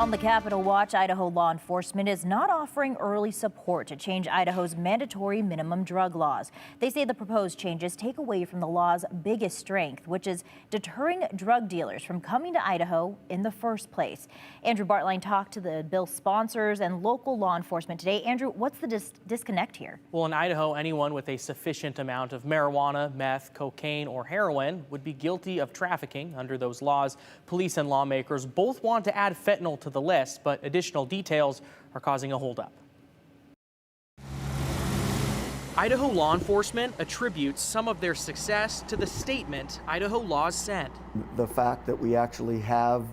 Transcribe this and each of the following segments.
On the Capitol Watch, Idaho law enforcement is not offering early support to change Idaho's mandatory minimum drug laws. They say the proposed changes take away from the law's biggest strength, which is deterring drug dealers from coming to Idaho in the first place. Andrew Bartline talked to the bill sponsors and local law enforcement today. Andrew, what's the disconnect here? Well, in Idaho, anyone with a sufficient amount of marijuana, meth, cocaine, or heroin would be guilty of trafficking under those laws. Police and lawmakers both want to add fentanyl to the list, but additional details are causing a holdup. Idaho law enforcement attributes some of their success to the statement Idaho laws sent. The fact that we actually have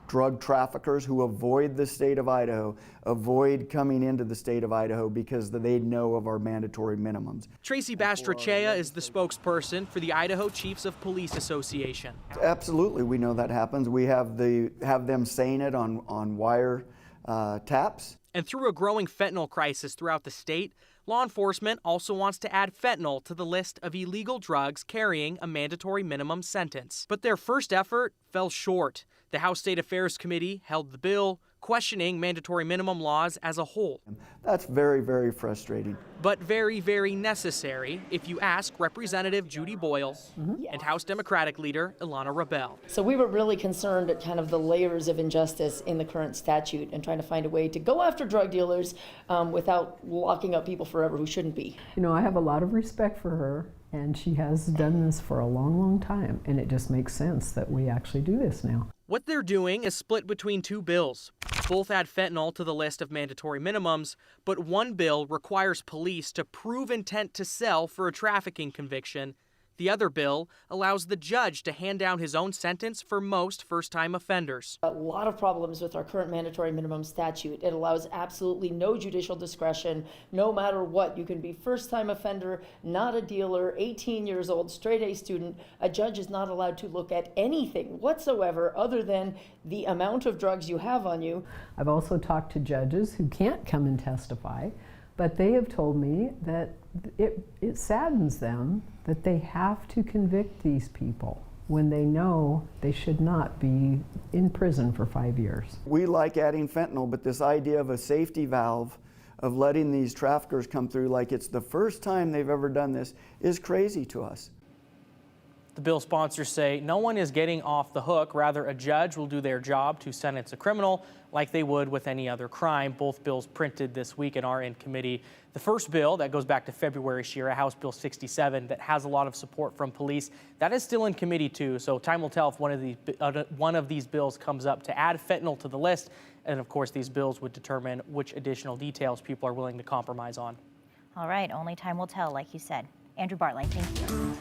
drug traffickers who avoid the state of Idaho, avoid coming into the state of Idaho because they know of our mandatory minimums. Tracy Bastrachea is the spokesperson for the Idaho Chiefs of Police Association. Absolutely, we know that happens. We have them saying it on wire taps. And through a growing fentanyl crisis throughout the state, law enforcement also wants to add fentanyl to the list of illegal drugs carrying a mandatory minimum sentence. But their first effort fell short. The House State Affairs Committee held the bill, questioning mandatory minimum laws as a whole. That's very, very frustrating. But very, very necessary if you ask Representative Judy Boyle and House Democratic leader Ilana Rebel. So we were really concerned at kind of the layers of injustice in the current statute and trying to find a way to go after drug dealers without locking up people forever who shouldn't be. You know, I have a lot of respect for her, and she has done this for a long, long time, and it just makes sense that we actually do this now. What they're doing is split between two bills. Both add fentanyl to the list of mandatory minimums, but one bill requires police to prove intent to sell for a trafficking conviction. The other bill allows the judge to hand down his own sentence for most first-time offenders. A lot of problems with our current mandatory minimum statute. It allows absolutely no judicial discretion, no matter what. You can be first-time offender, not a dealer, 18 years old, straight-A student. A judge is not allowed to look at anything whatsoever other than the amount of drugs you have on you. I've also talked to judges who can't come and testify, but they have told me that it saddens them that they have to convict these people when they know they should not be in prison for 5 years. We like adding fentanyl, but this idea of a safety valve of letting these traffickers come through like it's the first time they've ever done this is crazy to us. The bill sponsors say no one is getting off the hook. Rather, a judge will do their job to sentence a criminal like they would with any other crime. Both bills printed this week and are in committee. The first bill that goes back to February year, House Bill 67, that has a lot of support from police, that is still in committee too. So time will tell if one of these bills comes up to add fentanyl to the list. And of course, these bills would determine which additional details people are willing to compromise on. All right, only time will tell, like you said. Andrew Bartline, thank you.